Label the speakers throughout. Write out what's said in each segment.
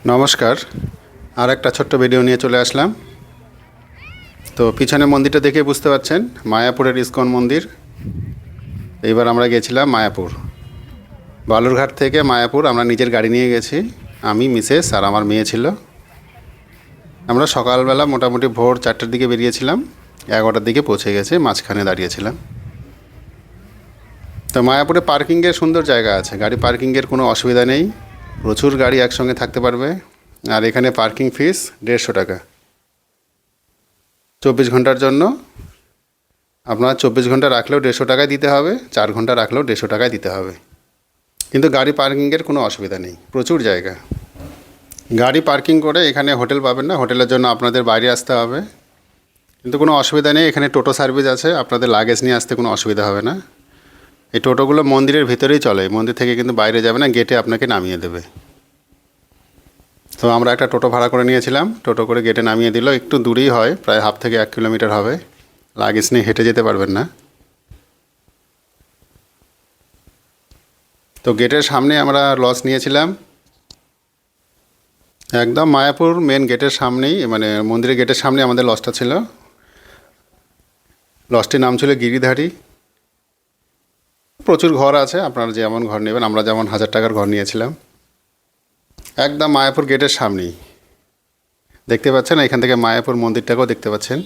Speaker 1: নমস্কার। আর একটা ছোট্ট ভিডিও নিয়ে চলে আসলাম। তো পিছনে মন্দিরটা দেখে বুঝতে পারছেন মায়াপুরের ইসকন মন্দির। এইবার আমরা গেছিলাম মায়াপুর, বালুরঘাট থেকে মায়াপুর আমরা নিজের গাড়ি নিয়ে গেছি। আমি, মিসেস আর আমার মেয়ে ছিল। আমরা সকালবেলা মোটামুটি ভোর 4টার দিকে বেরিয়েছিলাম, 11টার দিকে পৌঁছে গেছে, মাঝখানে দাঁড়িয়েছিলাম। তো মায়াপুরে পার্কিংয়ের সুন্দর জায়গা আছে, গাড়ি পার্কিংয়ের কোনো অসুবিধা নেই, প্রচুর গাড়ি একসঙ্গে থাকতে পারবে। আর এখানে পার্কিং ফিস 150 টাকা 24 ঘন্টার জন্য। আপনার 24 ঘন্টা রাখলেও 150 টাকায় দিতে হবে, 4 ঘন্টা রাখলেও 150 টাকায় দিতে হবে। কিন্তু গাড়ি পার্কিংয়ের কোনো অসুবিধা নেই, প্রচুর জায়গা। গাড়ি পার্কিং করে এখানে হোটেল পাবেন না, হোটেলের জন্য আপনাদের বাইরে আসতে হবে। কিন্তু কোনো অসুবিধা নেই, এখানে টোটো সার্ভিস আছে, আপনাদের লাগেজ নিয়ে আসতে কোনো অসুবিধা হবে না। এই টোটোগুলো মন্দিরের ভিতরেই চলে, মন্দির থেকে কিন্তু বাইরে যাবে না, গেটে আপনাকে নামিয়ে দেবে। তো আমরা একটা টোটো ভাড়া করে নিয়েছিলাম, টোটো করে গেটে নামিয়ে দিল। একটু দূরেই হয়, প্রায় হাফ থেকে 1 কিলোমিটার হবে। লাগেজ নিয়ে হেঁটে যেতে পারবেন না। তো গেটের সামনে আমরা লজ নিয়েছিলাম, একদম মায়াপুর মেন গেটের সামনেই, মানে মন্দিরের গেটের সামনে আমাদের লজটা ছিল। লজটির নাম ছিল গিরিধারী। প্রচুর ঘর আছে, আপনারা যেমন ঘর নেবেন, আমরা যেমন 1000 টাকার ঘর নিয়েছিলাম। একদম মায়াপুর গেটের সামনেই দেখতে পাচ্ছেন, এখান থেকে মায়াপুর মন্দিরটাকেও দেখতে পাচ্ছেন।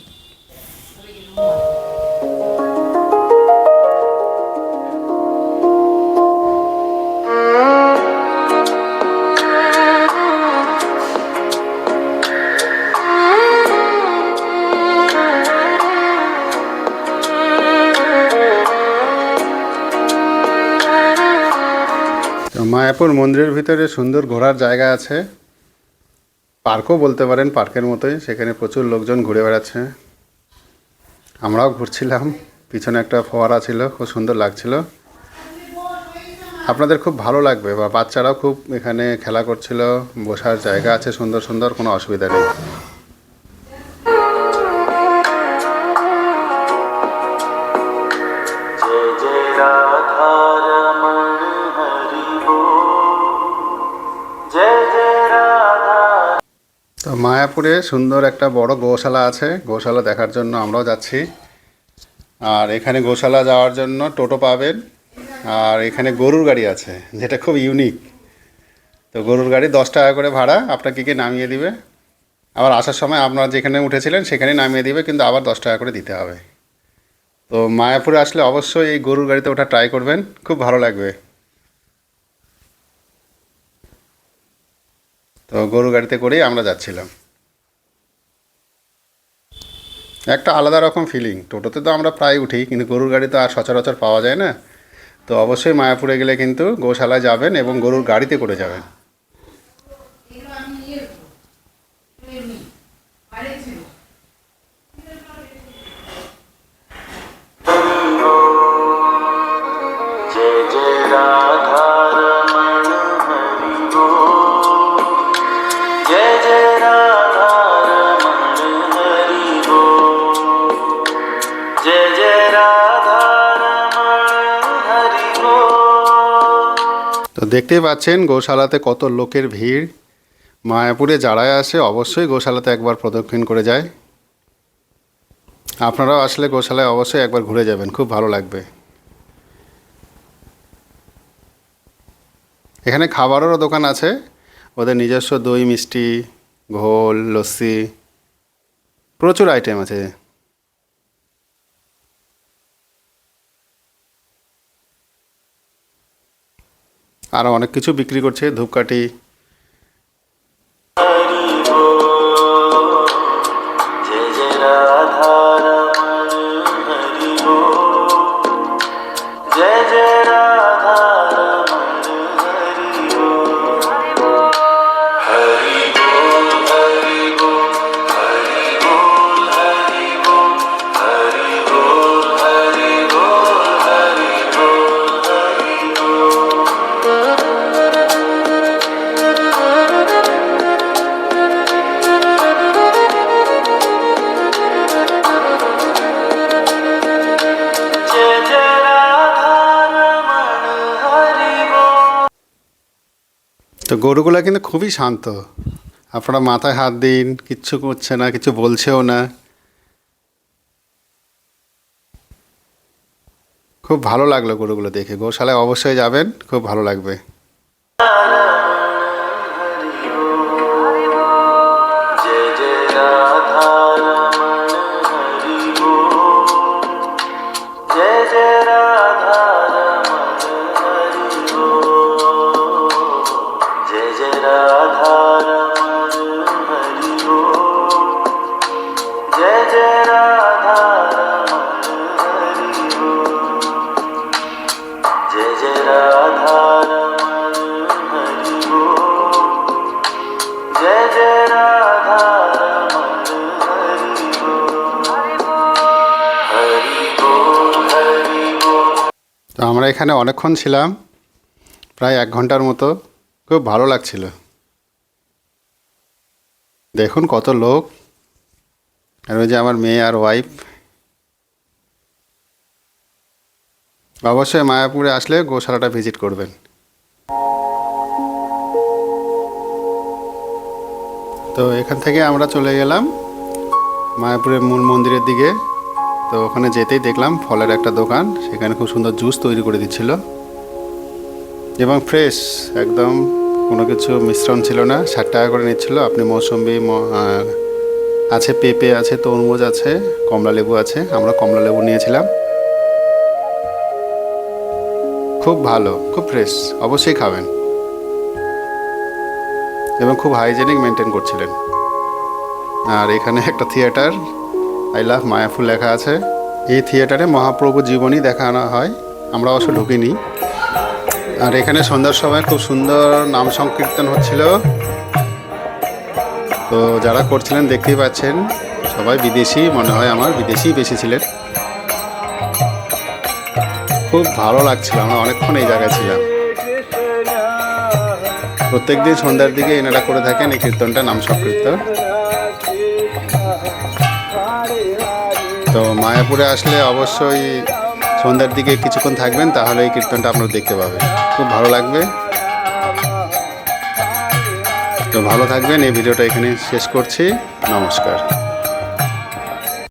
Speaker 1: তো মায়াপুর মন্দিরের ভিতরে সুন্দর ঘোরার জায়গা আছে, পার্কও বলতে পারেন, পার্কের মতোই। সেখানে প্রচুর লোকজন ঘুরে বেড়াচ্ছে, আমরাও ঘুরছিলাম। পিছনে একটা ফোয়ারা ছিল, খুব সুন্দর লাগছিল। আপনাদের খুব ভালো লাগবে, বা বাচ্চারাও খুব এখানে খেলা করছিল। বসার জায়গা আছে সুন্দর সুন্দর, কোনো অসুবিধা নেই। তো মায়াপুরে সুন্দর একটা বড় গোশালা আছে, গোশালা দেখার জন্য আমরাও যাচ্ছি। আর এখানে গোশালা যাওয়ার জন্য টোটো পাবেন। আর এখানে গরুর গাড়ি আছে, যেটা খুব ইউনিক। তো গরুর গাড়ি 10 টাকা করে ভাড়া, আপনাকে গিয়ে নামিয়ে দিবে। আবার আসার সময় আপনারা যেখানে উঠেছিলেন সেখানে নামিয়ে দিবে, কিন্তু আবার 10 টাকা করে দিতে হবে। তো মায়াপুরে আসলে অবশ্যই এই গরুর গাড়িতে ওঠা ট্রাই করবেন, খুব ভালো লাগবে। তো গরুর গাড়িতে করেই আমরা যাচ্ছিলাম। একটা আলাদা রকম ফিলিং। টোটোতে তো আমরা প্রায় উঠি, কিন্তু গরুর গাড়ি তো আর সচরাচর পাওয়া যায় না। তো অবশ্যই মায়াপুরে গেলে কিন্তু গোশালায় যাবেন এবং গরুর গাড়িতে করে যাবেন। তো দেখতেই পাচ্ছেন গোশালাতে কত লোকের ভিড়। মায়াপুরে যারাই আসে অবশ্যই গোশালাতে একবার প্রদক্ষিণ করে যায়। আপনারাও আসলে গোশালায় অবশ্যই একবার ঘুরে যাবেন, খুব ভালো লাগবে। এখানে খাবারেরও দোকান আছে, ওদের নিজস্ব দই মিষ্টি, ঘোল, লস্যি, প্রচুর আইটেম আছে। আরও অনেক কিছু বিক্রি করছে, ধূপকাঠি। গরুগুলো কিন্তু খুবই শান্ত। আপনারা মাথায় হাত দিন, কিচ্ছু করছে না, কিছু বলছেও না। খুব ভালো লাগলো গরুগুলো দেখে। গোশালায় অবশ্যই যাবেন, খুব ভালো লাগবে। তো আমরা এখানে অনেকক্ষণ ছিলাম, প্রায় 1 ঘন্টার মতো। খুব ভালো লাগছিল। দেখুন কত লোক, আর ওই যে আমার মেয়ে আর ওয়াইফ। অবশ্যই মায়াপুরে আসলে গোশালাটা ভিজিট করবেন। তো এখান থেকে আমরা চলে গেলাম মায়াপুরের মূল মন্দিরের দিকে। তো ওখানে যেতেই দেখলাম ফলের একটা দোকান, সেখানে খুব সুন্দর জুস তৈরি করে দিচ্ছিল এবং ফ্রেশ একদম, কোনো কিছু মিশ্রণ ছিল না। 60 টাকা করে নিচ্ছিল। আপনি মৌসুম্বি আছে, পেঁপে আছে, তরমুজ আছে, কমলা লেবু আছে। আমরা কমলা লেবু নিয়েছিলাম। খুব ভালো, খুব ফ্রেশ, অবশ্যই খাবেন। এবং খুব হাইজেনিক মেনটেন করছিলেন। আর এখানে একটা থিয়েটার, আই লাভ মায়াপুর লেখা আছে। এই থিয়েটারে মহাপ্রভু জীবনী দেখানো হয়। আমরা অবশ্য ঢুকিনি। আর এখানে সন্ধ্যার সময় খুব সুন্দর নাম সংকীর্তন হচ্ছিল। তো যারা করছিলেন দেখতেই পাচ্ছেন, সবাই বিদেশি, মনে হয় আমার বিদেশি বেশি ছিলেন। খুব ভালো লাগছিল। আমরা অনেকক্ষণ এই জায়গায় ছিলাম। প্রত্যেক দিন সন্ধ্যার দিকে এনারা করে থাকেন এই কীর্তনটা, নাম সংকীর্তন। তো মায়াপুরে আসলে অবশ্যই সন্ধ্যার দিকে কিছুক্ষণ থাকবেন, তাহলে এই কীর্তনটা আপনারা দেখতে পাবেন। খুব ভালো লাগবে। তো ভালো থাকবেন। এই ভিডিওটা এখানে শেষ করছি। নমস্কার।